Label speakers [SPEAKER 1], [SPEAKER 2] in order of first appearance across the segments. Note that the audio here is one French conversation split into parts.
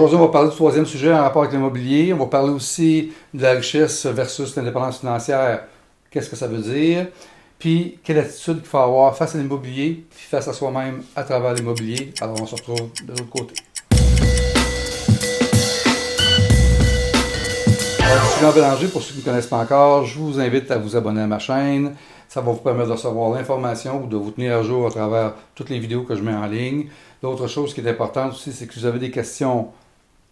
[SPEAKER 1] Aujourd'hui, on va parler du troisième sujet en rapport avec l'immobilier. On va parler aussi de la richesse versus l'indépendance financière. Qu'est-ce que ça veut dire? Puis, quelle attitude qu'il faut avoir face à l'immobilier, puis face à soi-même à travers l'immobilier. Alors, on se retrouve de l'autre côté. Alors, je suis Jean Bélanger, pour ceux qui ne me connaissent pas encore, je vous invite à vous abonner à ma chaîne. Ça va vous permettre de recevoir l'information ou de vous tenir à jour à travers toutes les vidéos que je mets en ligne. L'autre chose qui est importante aussi, c'est que si vous avez des questions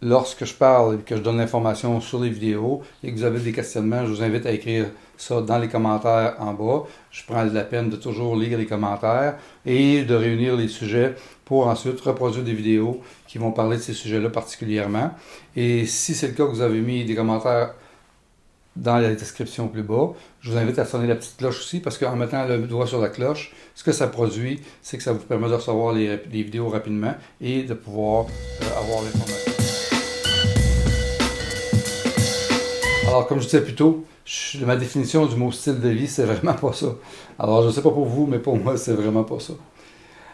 [SPEAKER 1] lorsque je parle et que je donne l'information sur les vidéos et que vous avez des questionnements, je vous invite à écrire ça dans les commentaires en bas. Je prends la peine de toujours lire les commentaires et de réunir les sujets pour ensuite reproduire des vidéos qui vont parler de ces sujets-là particulièrement. Et si c'est le cas que vous avez mis des commentaires dans la description plus bas, je vous invite à sonner la petite cloche aussi parce qu'en mettant le doigt sur la cloche, ce que ça produit, c'est que ça vous permet de recevoir les vidéos rapidement et de pouvoir avoir l'information. Alors, comme je disais plus tôt, ma définition du mot style de vie, c'est vraiment pas ça. Alors, je ne sais pas pour vous, mais pour moi, c'est vraiment pas ça.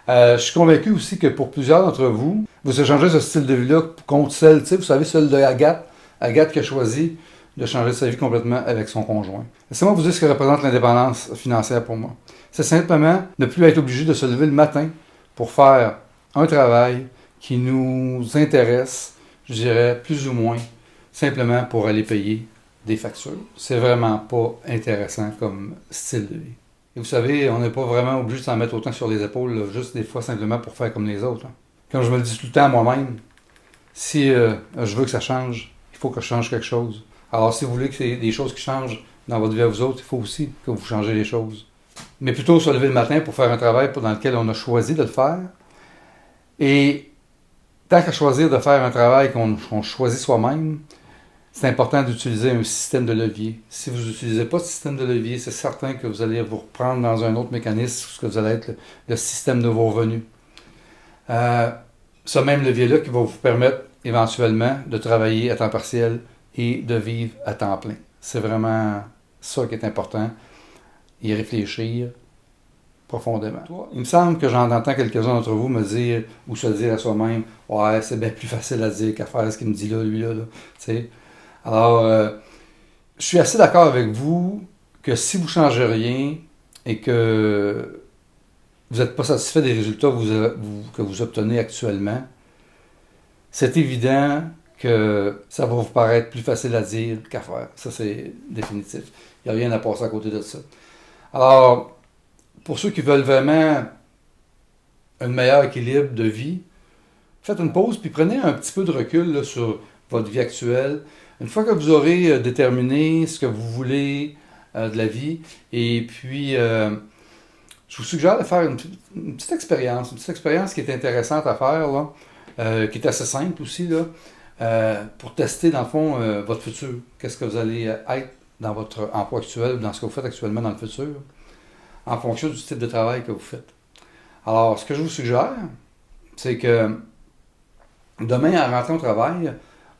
[SPEAKER 1] Je suis convaincu aussi que pour plusieurs d'entre vous, vous échangez ce style de vie-là contre celle, vous savez, celle de Agathe. Agathe qui a choisi de changer sa vie complètement avec son conjoint. Laissez-moi vous dire ce que représente l'indépendance financière pour moi. C'est simplement ne plus être obligé de se lever le matin pour faire un travail qui nous intéresse, je dirais, plus ou moins, simplement pour aller payer des factures. C'est vraiment pas intéressant comme style de vie. Et vous savez, on n'est pas vraiment obligé de s'en mettre autant sur les épaules, là, juste des fois simplement pour faire comme les autres. Hein. Comme je me le dis tout le temps à moi-même, si je veux que ça change, il faut que je change quelque chose. Alors si vous voulez que c'est des choses qui changent dans votre vie à vous autres, il faut aussi que vous changez les choses. Mais plutôt se lever le matin pour faire un travail dans lequel on a choisi de le faire. Et tant qu'à choisir de faire un travail qu'on choisit soi-même, c'est important d'utiliser un système de levier. Si vous n'utilisez pas de système de levier, c'est certain que vous allez vous reprendre dans un autre mécanisme, ce que vous allez être le système de vos revenus. Ce même levier-là qui va vous permettre éventuellement de travailler à temps partiel et de vivre à temps plein. C'est vraiment ça qui est important, y réfléchir profondément. Il me semble que j'en entends quelques-uns d'entre vous me dire ou se dire à soi-même « Ouais, c'est bien plus facile à dire qu'à faire ce qu'il me dit là, lui là. » T'sais. Alors, je suis assez d'accord avec vous que si vous ne changez rien et que vous n'êtes pas satisfait des résultats que vous obtenez actuellement, c'est évident que ça va vous paraître plus facile à dire qu'à faire. Ça, c'est définitif. Il n'y a rien à passer à côté de ça. Alors, pour ceux qui veulent vraiment un meilleur équilibre de vie, faites une pause puis prenez un petit peu de recul là, sur votre vie actuelle. Une fois que vous aurez déterminé ce que vous voulez de la vie, et puis je vous suggère de faire une petite expérience qui est intéressante à faire, là, qui est assez simple aussi, là, pour tester dans le fond votre futur. Qu'est-ce que vous allez être dans votre emploi actuel ou dans ce que vous faites actuellement dans le futur, en fonction du type de travail que vous faites. Alors, ce que je vous suggère, c'est que demain, en rentrant au travail,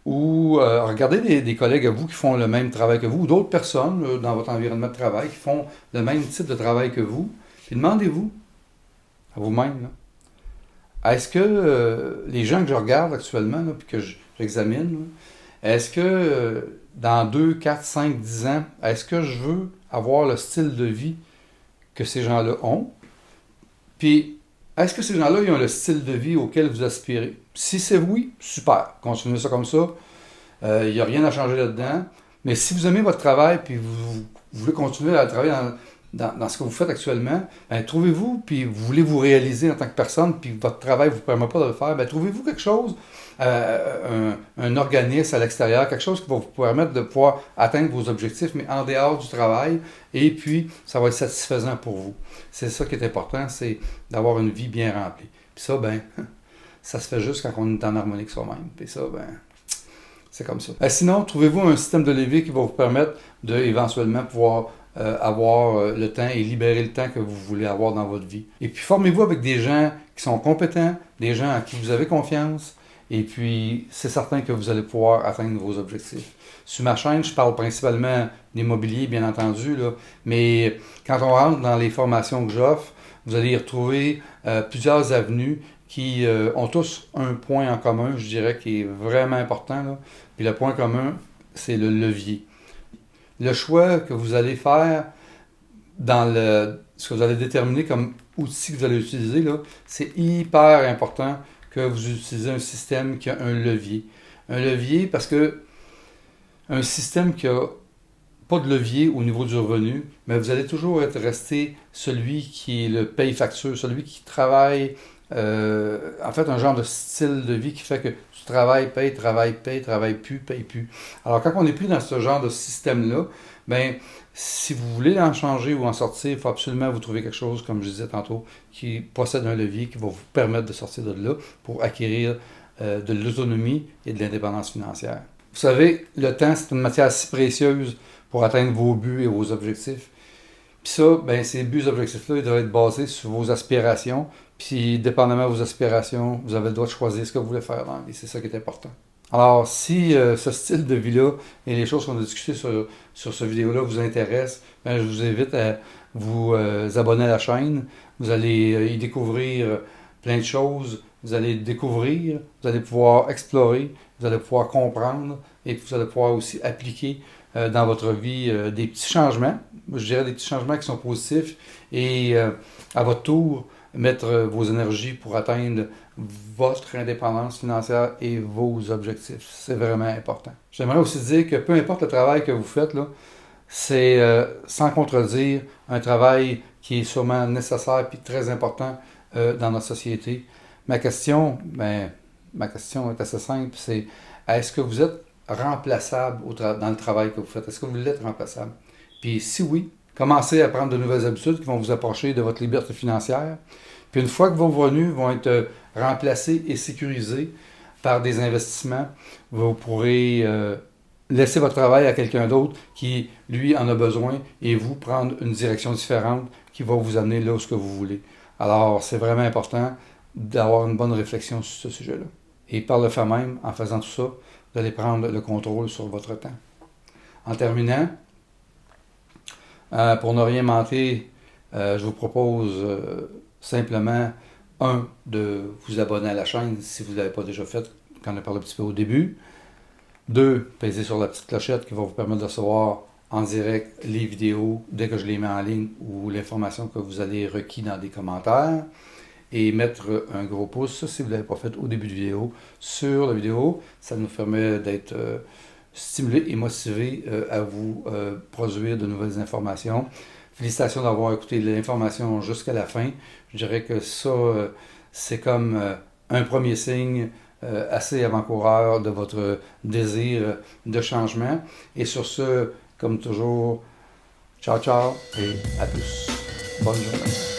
[SPEAKER 1] ou regardez des collègues à vous qui font le même travail que vous, ou d'autres personnes dans votre environnement de travail qui font le même type de travail que vous, puis demandez-vous à vous-même, là, est-ce que les gens que je regarde actuellement, là, puis que j'examine, là, est-ce que dans 2, 4, 5, 10 ans, est-ce que je veux avoir le style de vie que ces gens-là ont? Puis, est-ce que ces gens-là ils ont le style de vie auquel vous aspirez? Si c'est oui, super, continuez ça comme ça. Il n'y a rien à changer là-dedans. Mais si vous aimez votre travail et vous voulez continuer à travailler dans ce que vous faites actuellement, ben, trouvez-vous, puis vous voulez vous réaliser en tant que personne, puis votre travail ne vous permet pas de le faire, ben, trouvez-vous quelque chose, un organisme à l'extérieur, quelque chose qui va vous permettre de pouvoir atteindre vos objectifs, mais en dehors du travail, et puis ça va être satisfaisant pour vous. C'est ça qui est important, c'est d'avoir une vie bien remplie. Puis ça, ben, ça se fait juste quand on est en harmonie avec soi-même. Puis ça, ben, c'est comme ça. Sinon, trouvez-vous un système de levier qui va vous permettre de éventuellement pouvoir avoir le temps et libérer le temps que vous voulez avoir dans votre vie. Et puis, formez-vous avec des gens qui sont compétents, des gens à qui vous avez confiance, et puis, c'est certain que vous allez pouvoir atteindre vos objectifs. Sur ma chaîne, je parle principalement d'immobilier, bien entendu, là, mais quand on rentre dans les formations que j'offre, vous allez y retrouver plusieurs avenues qui ont tous un point en commun, je dirais, qui est vraiment important, là. Puis le point commun, c'est le levier. Le choix que vous allez faire dans ce que vous allez déterminer comme outil que vous allez utiliser, là, c'est hyper important que vous utilisez un système qui a un levier. Un levier parce que un système qui a pas de levier au niveau du revenu, mais vous allez toujours resté celui qui est le paye-facture, celui qui travaille, en fait, un genre de style de vie qui fait que tu travailles, travaille plus, paye plus. Alors, quand on n'est plus dans ce genre de système-là, ben, si vous voulez en changer ou en sortir, il faut absolument vous trouver quelque chose, comme je disais tantôt, qui possède un levier qui va vous permettre de sortir de là pour acquérir de l'autonomie et de l'indépendance financière. Vous savez, le temps, c'est une matière si précieuse pour atteindre vos buts et vos objectifs. Puis ça, ben, ces buts et objectifs-là, ils doivent être basés sur vos aspirations. Puis, dépendamment de vos aspirations, vous avez le droit de choisir ce que vous voulez faire dans la vie. C'est ça qui est important. Alors, si ce style de vie-là et les choses qu'on a discutées sur cette vidéo-là vous intéressent, ben, je vous invite à vous abonner à la chaîne. Vous allez y découvrir plein de choses. Vous allez découvrir, vous allez pouvoir explorer, vous allez pouvoir comprendre et vous allez pouvoir aussi appliquer dans votre vie des petits changements. Je dirais des petits changements qui sont positifs et à votre tour, mettre vos énergies pour atteindre votre indépendance financière et vos objectifs. C'est vraiment important. J'aimerais aussi dire que peu importe le travail que vous faites, là, c'est sans contredire un travail qui est sûrement nécessaire et très important dans notre société. Ma question est assez simple, c'est est-ce que vous êtes remplaçable dans le travail que vous faites? Est-ce que vous l'êtes remplaçable? Puis si oui, commencez à prendre de nouvelles habitudes qui vont vous approcher de votre liberté financière. Puis une fois que vos revenus vont être remplacés et sécurisés par des investissements, vous pourrez laisser votre travail à quelqu'un d'autre qui, lui, en a besoin et vous prendre une direction différente qui va vous amener là où ce que vous voulez. Alors, c'est vraiment important d'avoir une bonne réflexion sur ce sujet-là. Et par le fait même, en faisant tout ça, vous allez prendre le contrôle sur votre temps. En terminant, pour ne rien manquer, je vous propose simplement, de vous abonner à la chaîne si vous ne l'avez pas déjà fait, quand on a parlé un petit peu au début. 2, peser sur la petite clochette qui va vous permettre de recevoir en direct les vidéos dès que je les mets en ligne ou l'information que vous allez requis dans des commentaires. Et mettre un gros pouce, si vous ne l'avez pas fait au début de vidéo, sur la vidéo. Ça nous permet d'être stimulé et motivé à vous produire de nouvelles informations. Félicitations d'avoir écouté l'information jusqu'à la fin. Je dirais que ça, c'est comme un premier signe assez avant-coureur de votre désir de changement. Et sur ce, comme toujours, ciao ciao et à plus. Bonne journée.